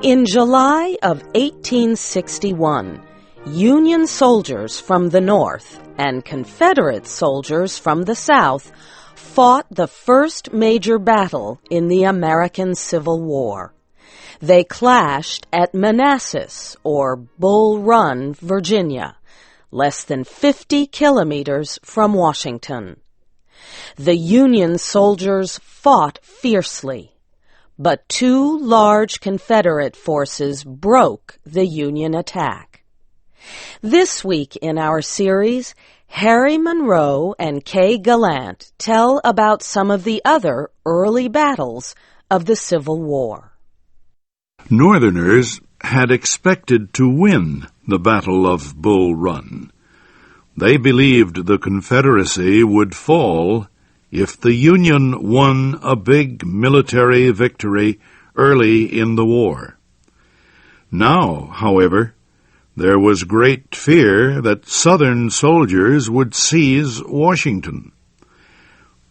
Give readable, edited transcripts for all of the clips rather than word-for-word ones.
In July of 1861, Union soldiers from the North and Confederate soldiers from the South fought the first major battle in the American Civil War. They clashed at Manassas, or Bull Run, Virginia, less than 50 kilometers from Washington. The Union soldiers fought fiercely, but two large Confederate forces broke the Union attack. This week in our series, Harry Monroe and Kay Gallant tell about some of the other early battles of the Civil War. Northerners had expected to win the Battle of Bull Run. They believed the Confederacy would fall if the Union won a big military victory early in the war. Now, however, there was great fear that Southern soldiers would seize Washington.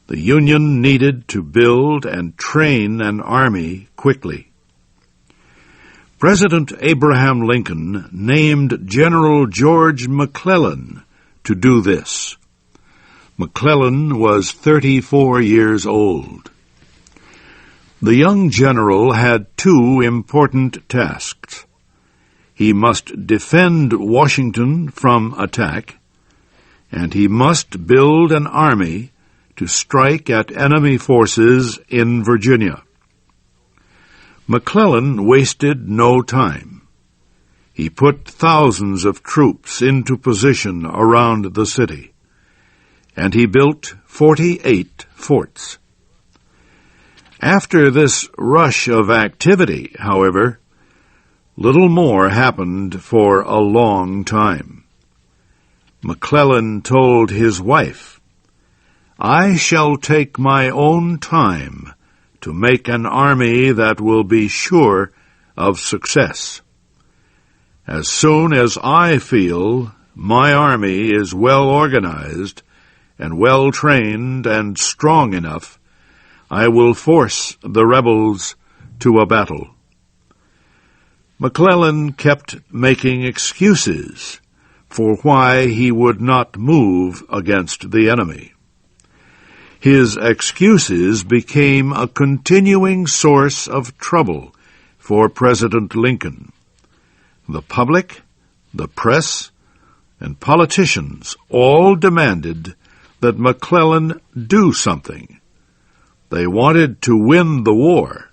The Union needed to build and train an army quickly. President Abraham Lincoln named General George McClellan to do this. McClellan was 34 years old. The young general had two important tasks. He must defend Washington from attack, and he must build an army to strike at enemy forces in Virginia. McClellan wasted no time. He put thousands of troops into position around the city, and he built 48 forts. After this rush of activity, however, little more happened for a long time. McClellan told his wife, "I shall take my own time to make an army that will be sure of success. As soon as I feel my army is well organized and well trained and strong enough, I will force the rebels to a battle." McClellan kept making excuses for why he would not move against the enemy. His excuses became a continuing source of trouble for President Lincoln. The public, the press, and politicians all demanded that McClellan do something. They wanted to win the war,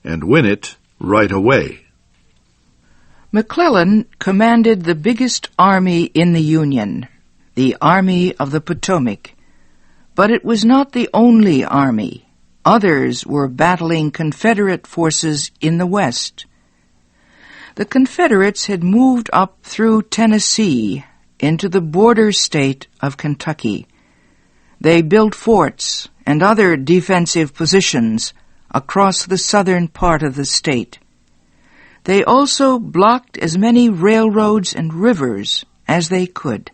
and win it right away. McClellan commanded the biggest army in the Union, the Army of the Potomac. But it was not the only army. Others were battling Confederate forces in the West. The Confederates had moved up through Tennessee into the border state of Kentucky. They built forts and other defensive positions across the southern part of the state. They also blocked as many railroads and rivers as they could.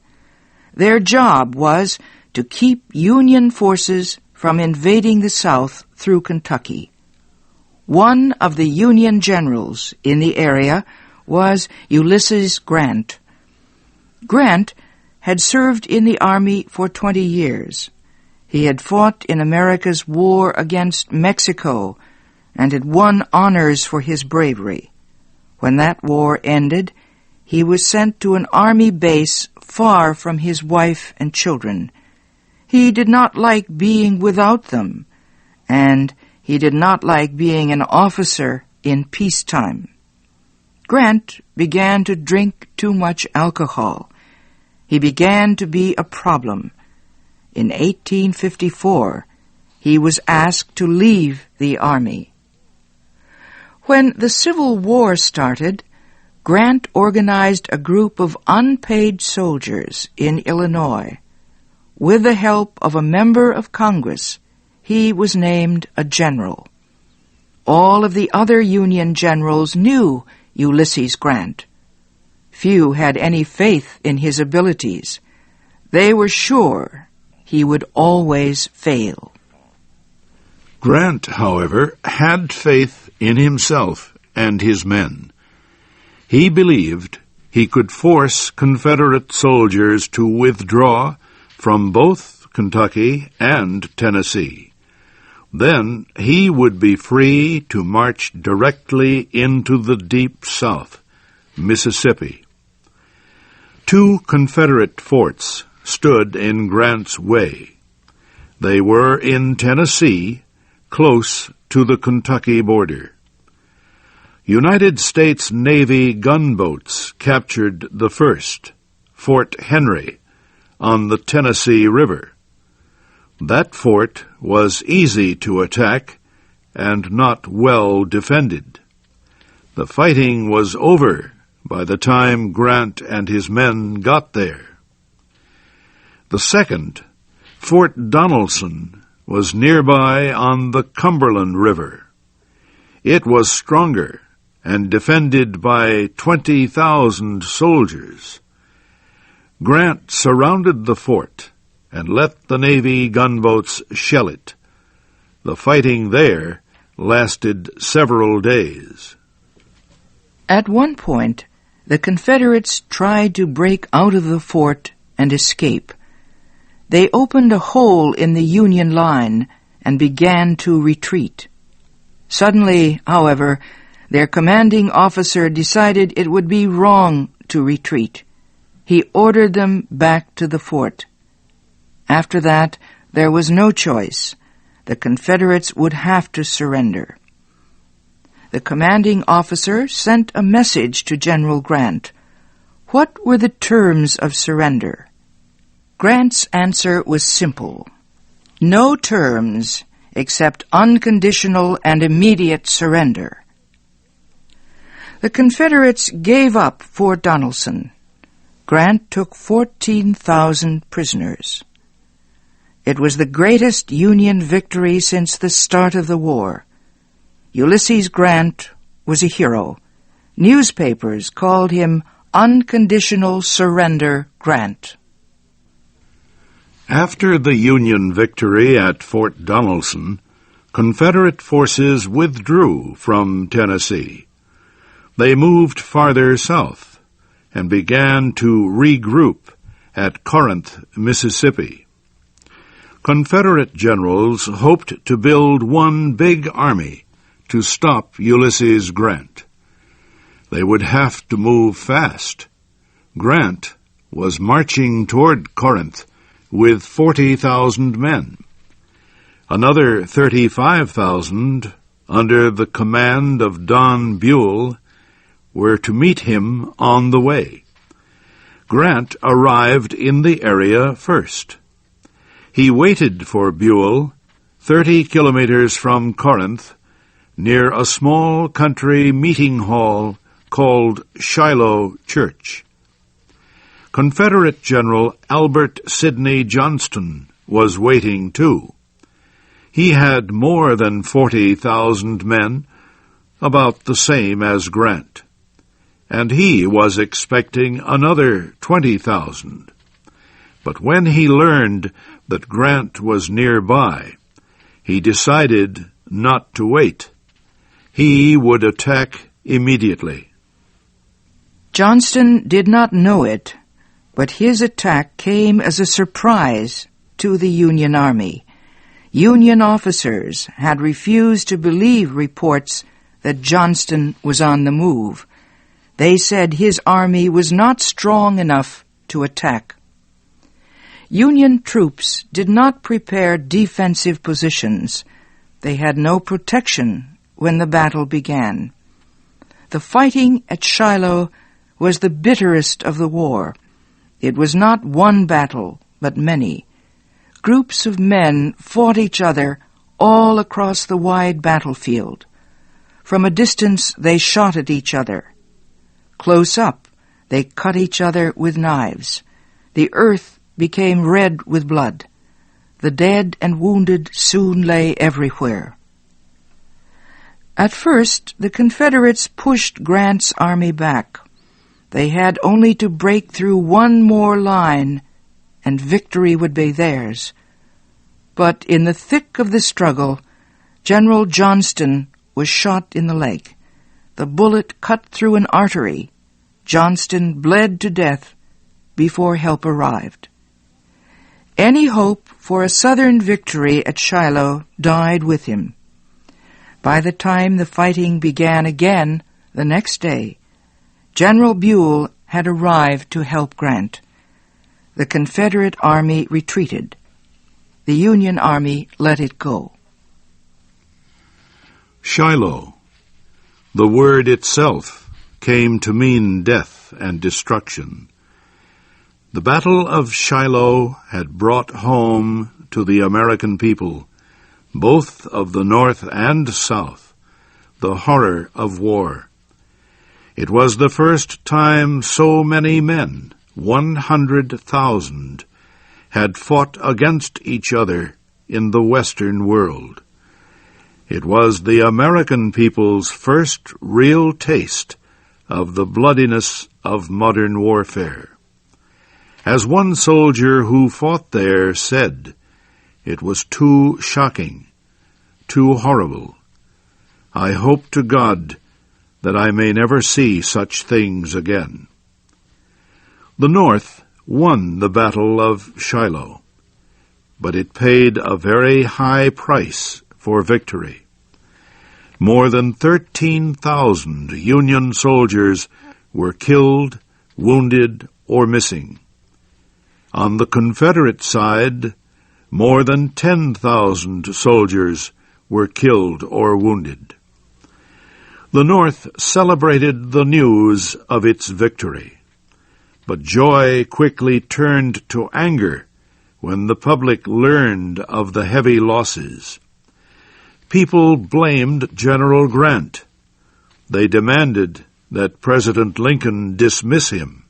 Their job was to keep Union forces from invading the South through Kentucky. One of the Union generals in the area was Ulysses Grant. Grant had served in the Army for 20 years. He had fought in America's war against Mexico and had won honors for his bravery. When that war ended, he was sent to an army base far from his wife and children. He did not like being without them, and he did not like being an officer in peacetime. Grant began to drink too much alcohol. He began to be a problem. In 1854, he was asked to leave the army. When the Civil War started, Grant organized a group of unpaid soldiers in Illinois. With the help of a member of Congress, he was named a general. All of the other Union generals knew Ulysses Grant. Few had any faith in his abilities. They were sure he would always fail. Grant, however, had faith in himself and his men. He believed he could force Confederate soldiers to withdraw from both Kentucky and Tennessee. Then he would be free to march directly into the deep South, Mississippi. 2 Confederate forts stood in Grant's way. They were in Tennessee, close to the Kentucky border. United States Navy gunboats captured the first, Fort Henry, on the Tennessee River. That fort was easy to attack and not well defended. The fighting was over by the time Grant and his men got there. The second, Fort Donelson, was nearby on the Cumberland River. It was stronger and defended by 20,000 soldiers. Grant surrounded the fort and let the Navy gunboats shell it. The fighting there lasted several days. At one point, the Confederates tried to break out of the fort and escape. They opened a hole in the Union line and began to retreat. Suddenly, however, their commanding officer decided it would be wrong to retreat. He ordered them back to the fort. After that, there was no choice. The Confederates would have to surrender. The commanding officer sent a message to General Grant. What were the terms of surrender? Grant's answer was simple. No terms except unconditional and immediate surrender. The Confederates gave up Fort Donelson. Grant took 14,000 prisoners. It was the greatest Union victory since the start of the war. Ulysses Grant was a hero. Newspapers called him Unconditional Surrender Grant. After the Union victory at Fort Donelson, Confederate forces withdrew from Tennessee. They moved farther south and began to regroup at Corinth, Mississippi. Confederate generals hoped to build one big army to stop Ulysses Grant. They would have to move fast. Grant was marching toward Corinth with 40,000 men. Another 35,000, under the command of Don Buell, were to meet him on the way. Grant arrived in the area first. He waited for Buell 30 kilometers from Corinth, near a small country meeting hall called Shiloh Church. Confederate General Albert Sidney Johnston was waiting too. He had more than 40,000 men, about the same as Grant, and he was expecting another 20,000. But when he learned that Grant was nearby, he decided not to wait. He would attack immediately. Johnston did not know it, but his attack came as a surprise to the Union Army. Union officers had refused to believe reports that Johnston was on the move. They said his army was not strong enough to attack. Union troops did not prepare defensive positions. They had no protection when the battle began. The fighting at Shiloh was the bitterest of the war. It was not one battle, but many. Groups of men fought each other all across the wide battlefield. From a distance, they shot at each other. Close up, they cut each other with knives. The earth became red with blood. The dead and wounded soon lay everywhere. At first, the Confederates pushed Grant's army back. They had only to break through one more line, and victory would be theirs. But in the thick of the struggle, General Johnston was shot in the leg. The bullet cut through an artery. Johnston bled to death before help arrived. Any hope for a Southern victory at Shiloh died with him. By the time the fighting began again the next day, General Buell had arrived to help Grant. The Confederate Army retreated. The Union Army let it go. Shiloh. The word itself came to mean death and destruction. The Battle of Shiloh had brought home to the American people, both of the North and South, the horror of war. It was the first time so many men, 100,000, had fought against each other in the Western world. It was the American people's first real taste of the bloodiness of modern warfare. As one soldier who fought there said, it was too shocking, too horrible. I hope to God that I may never see such things again. The North won the Battle of Shiloh, but it paid a very high price for victory. More than 13,000 Union soldiers were killed, wounded, or missing. On the Confederate side, more than 10,000 soldiers were killed or wounded. The North celebrated the news of its victory, but joy quickly turned to anger when the public learned of the heavy losses. People blamed General Grant. They demanded that President Lincoln dismiss him.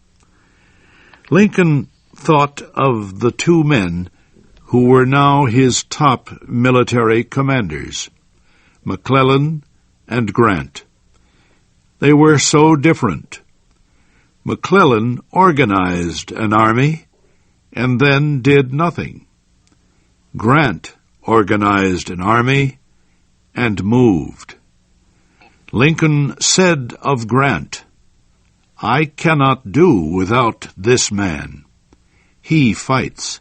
Lincoln thought of the two men who were now his top military commanders, McClellan and Grant. They were so different. McClellan organized an army and then did nothing. Grant organized an army and moved. Lincoln said of Grant, "I cannot do without this man. He fights."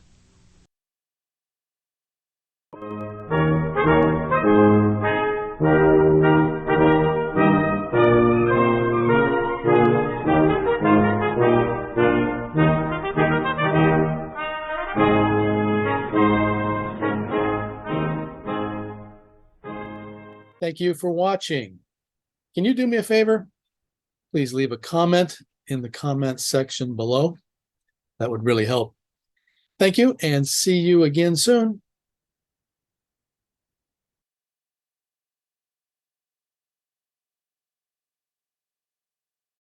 Thank you for watching. Can you do me a favor? Please leave a comment in the comments section below. That would really help. Thank you, and see you again soon.